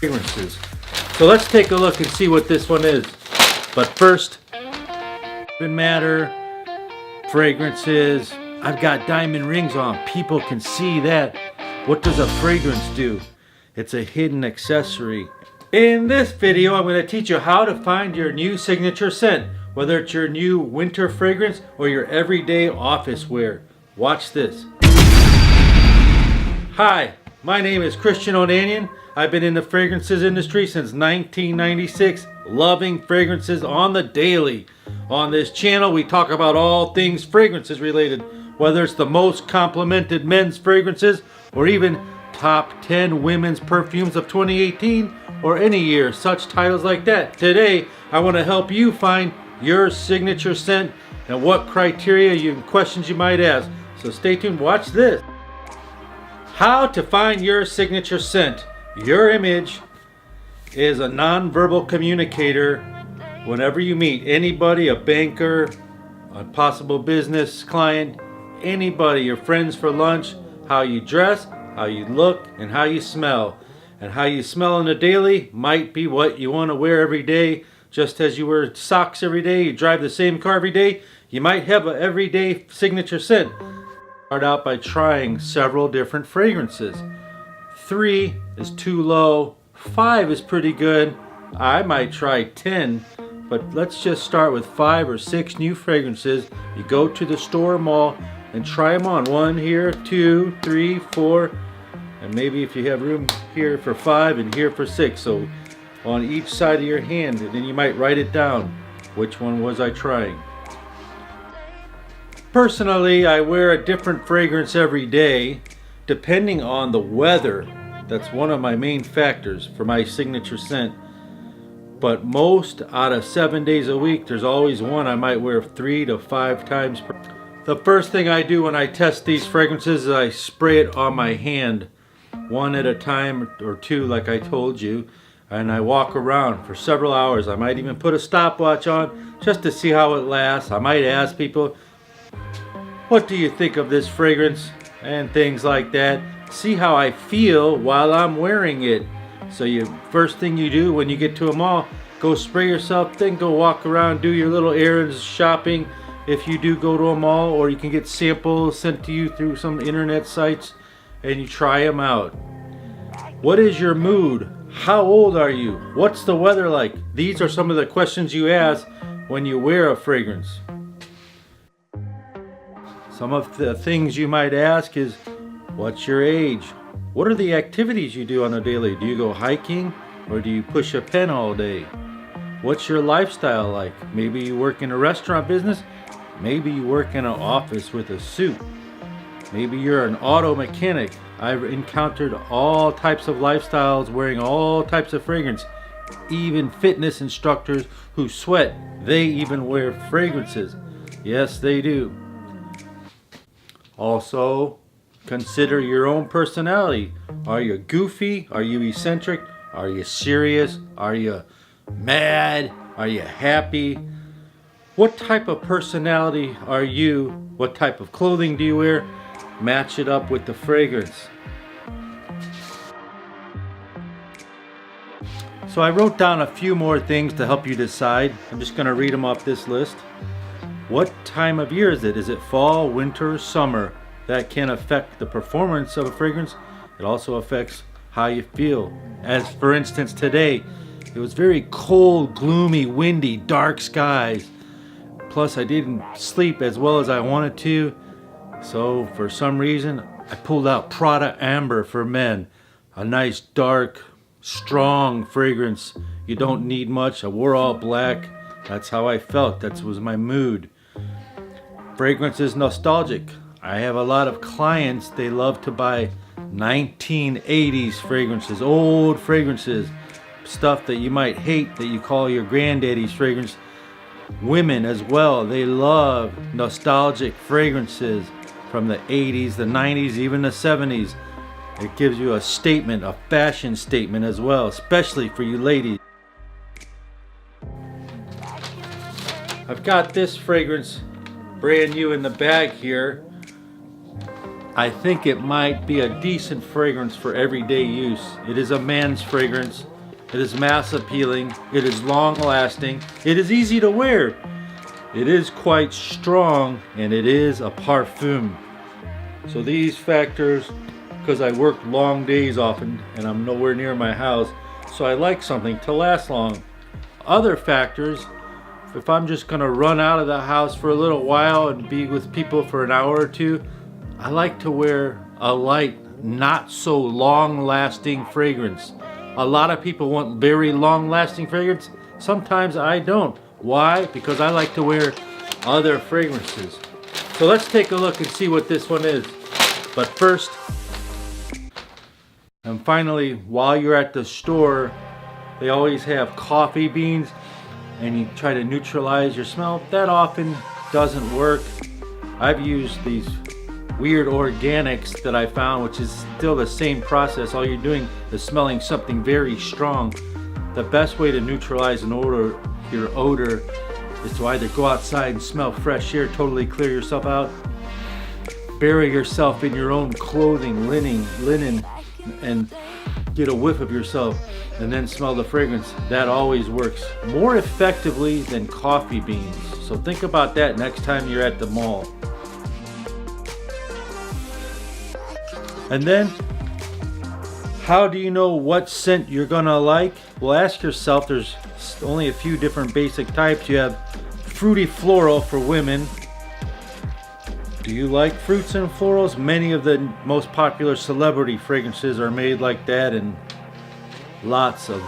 fragrances. So let's take a look and see what this one is. But first, matter, fragrances. I've got diamond rings on. People can see that. What does a fragrance do? It's a hidden accessory. In this video, I'm going to teach you how to find your new signature scent, whether it's your new winter fragrance or your everyday office wear. Watch this. Hi, my name is Christian Ounanian. I've been in the fragrances industry since 1996, loving fragrances on the daily. On this channel, we talk about all things fragrances related, whether it's the most complimented men's fragrances or even top 10 women's perfumes of 2018 or any year, such titles like that. Today, I want to help you find your signature scent and what criteria and questions you might ask. So stay tuned, watch this. How to find your signature scent. Your image is a non-verbal communicator. Whenever you meet anybody, a banker, a possible business client, anybody, your friends for lunch, how you dress, how you look, and how you smell. And how you smell on the daily might be what you want to wear every day. Just as you wear socks every day, you drive the same car every day, you might have an everyday signature scent. Start out by trying several different fragrances. 3 is too low, 5 is pretty good. I might try 10, but let's just start with 5 or 6 new fragrances. You go to the store or mall and try them on. 1 here, 2, 3, 4, and maybe if you have room here for 5 and here for 6. So on each side of your hand, and then you might write it down. Which one was I trying? Personally, I wear a different fragrance every day, depending on the weather. That's one of my main factors for my signature scent. But most out of 7 days a week, there's always one I might wear 3 to 5 times per. The first thing I do when I test these fragrances is I spray it on my hand, 1 at a time or 2 like I told you, and I walk around for several hours. I might even put a stopwatch on just to see how it lasts. I might ask people, what do you think of this fragrance? And things like that. See how I feel while I'm wearing it. So first thing you do when you get to a mall, go spray yourself, then go walk around, do your little errands, shopping. If you do go to a mall, or you can get samples sent to you through some internet sites and you try them out. What is your mood? How old are you? What's the weather like? These are some of the questions you ask when you wear a fragrance. Some of the things you might ask is, what's your age? What are the activities you do on a daily? Do you go hiking or do you push a pen all day? What's your lifestyle like? Maybe you work in a restaurant business. Maybe you work in an office with a suit. Maybe you're an auto mechanic. I've encountered all types of lifestyles wearing all types of fragrance. Even fitness instructors who sweat, they even wear fragrances. Yes, they do. Also, consider your own personality. Are you goofy? Are you eccentric? Are you serious? Are you mad? Are you happy? What type of personality are you? What type of clothing do you wear? Match it up with the fragrance. So I wrote down a few more things to help you decide. I'm just going to read them off this list. What time of year is it? Is it fall, winter, summer? That can affect the performance of a fragrance. It also affects how you feel. As for instance, today, it was very cold, gloomy, windy, dark skies. Plus, I didn't sleep as well as I wanted to. So, for some reason, I pulled out Prada Amber for men. A nice, dark, strong fragrance. You don't need much. I wore all black. That's how I felt. That was my mood. Fragrance is nostalgic. I have a lot of clients, they love to buy 1980s fragrances, old fragrances, stuff that you might hate that you call your granddaddy's fragrance. Women as well, they love nostalgic fragrances from the 80s, the 90s, even the 70s. It gives you a statement, a fashion statement as well, especially for you ladies. I've got this fragrance brand new in the bag here. I think it might be a decent fragrance for everyday use. It is a man's fragrance. It is mass appealing. It is long lasting. It is easy to wear. It is quite strong, and it is a parfum. So these factors, because I work long days often and I'm nowhere near my house, so I like something to last long. Other factors, if I'm just gonna run out of the house for a little while and be with people for an hour or two, I like to wear a light, not so long lasting fragrance. A lot of people want very long lasting fragrance. Sometimes I don't. Why? Because I like to wear other fragrances. So let's take a look and see what this one is. But first, and finally, while you're at the store, they always have coffee beans and you try to neutralize your smell. That often doesn't work. I've used these weird organics that I found, which is still the same process. All you're doing is smelling something very strong. The best way to neutralize your odor is to either go outside and smell fresh air, totally clear yourself out, bury yourself in your own clothing, linen, and get a whiff of yourself, and then smell the fragrance. That always works more effectively than coffee beans. So think about that next time you're at the mall. And then, how do you know what scent you're gonna like? Well, ask yourself. There's only a few different basic types. You have fruity floral for women. Do you like fruits and florals? Many of the most popular celebrity fragrances are made like that, and lots of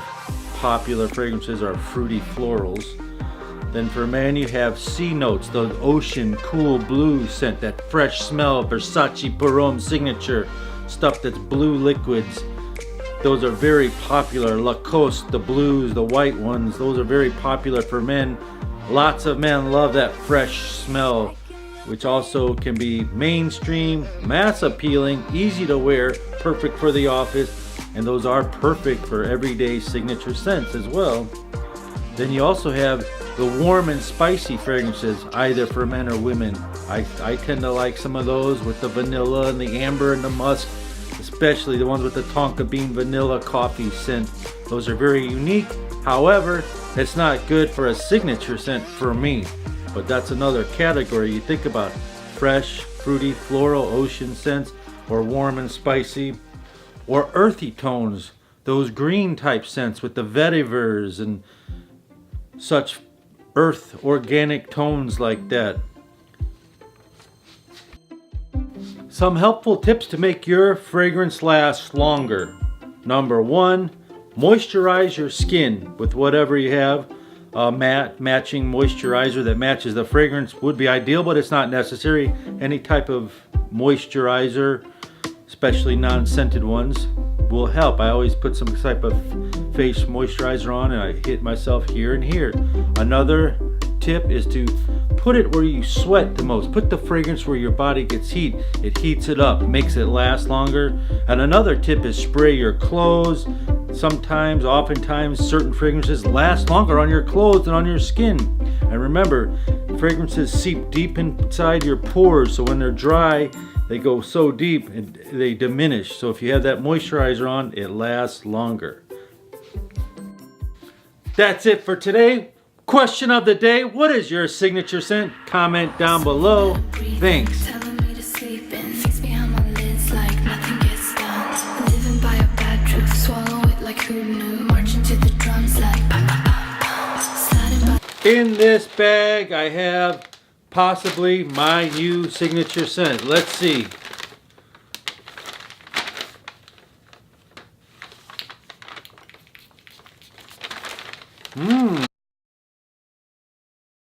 popular fragrances are fruity florals. Then for men, you have sea notes, the ocean cool blue scent, that fresh smell, Versace Perfume signature stuff that's blue liquids. Those are very popular. Lacoste, the blues, the white ones, those are very popular for men. Lots of men love that fresh smell, which also can be mainstream, mass appealing, easy to wear, perfect for the office, and those are perfect for everyday signature scents as well. Then you also have the warm and spicy fragrances, either for men or women. I tend to like some of those with the vanilla and the amber and the musk, especially the ones with the tonka bean vanilla coffee scent. Those are very unique. However, it's not good for a signature scent for me, but that's another category you think about. Fresh, fruity, floral, ocean scents, or warm and spicy, or earthy tones, those green type scents with the vetivers and such earth organic tones like that. Some helpful tips to make your fragrance last longer. Number one, moisturize your skin with whatever you have. A matte matching moisturizer that matches the fragrance would be ideal, but it's not necessary. Any type of moisturizer, especially non-scented ones, will help. I always put some type of face moisturizer on and I hit myself here and here. Another tip is to put it where you sweat the most. Put the fragrance where your body gets heat. It heats it up, makes it last longer. And another tip is spray your clothes. Sometimes, oftentimes, certain fragrances last longer on your clothes than on your skin. And remember, fragrances seep deep inside your pores, so when they're dry, they go so deep and they diminish. So if you have that moisturizer on, it lasts longer. That's it for today. Question of the day: what is your signature scent? Comment down below. Thanks. In this bag I have possibly my new signature scent. Let's see.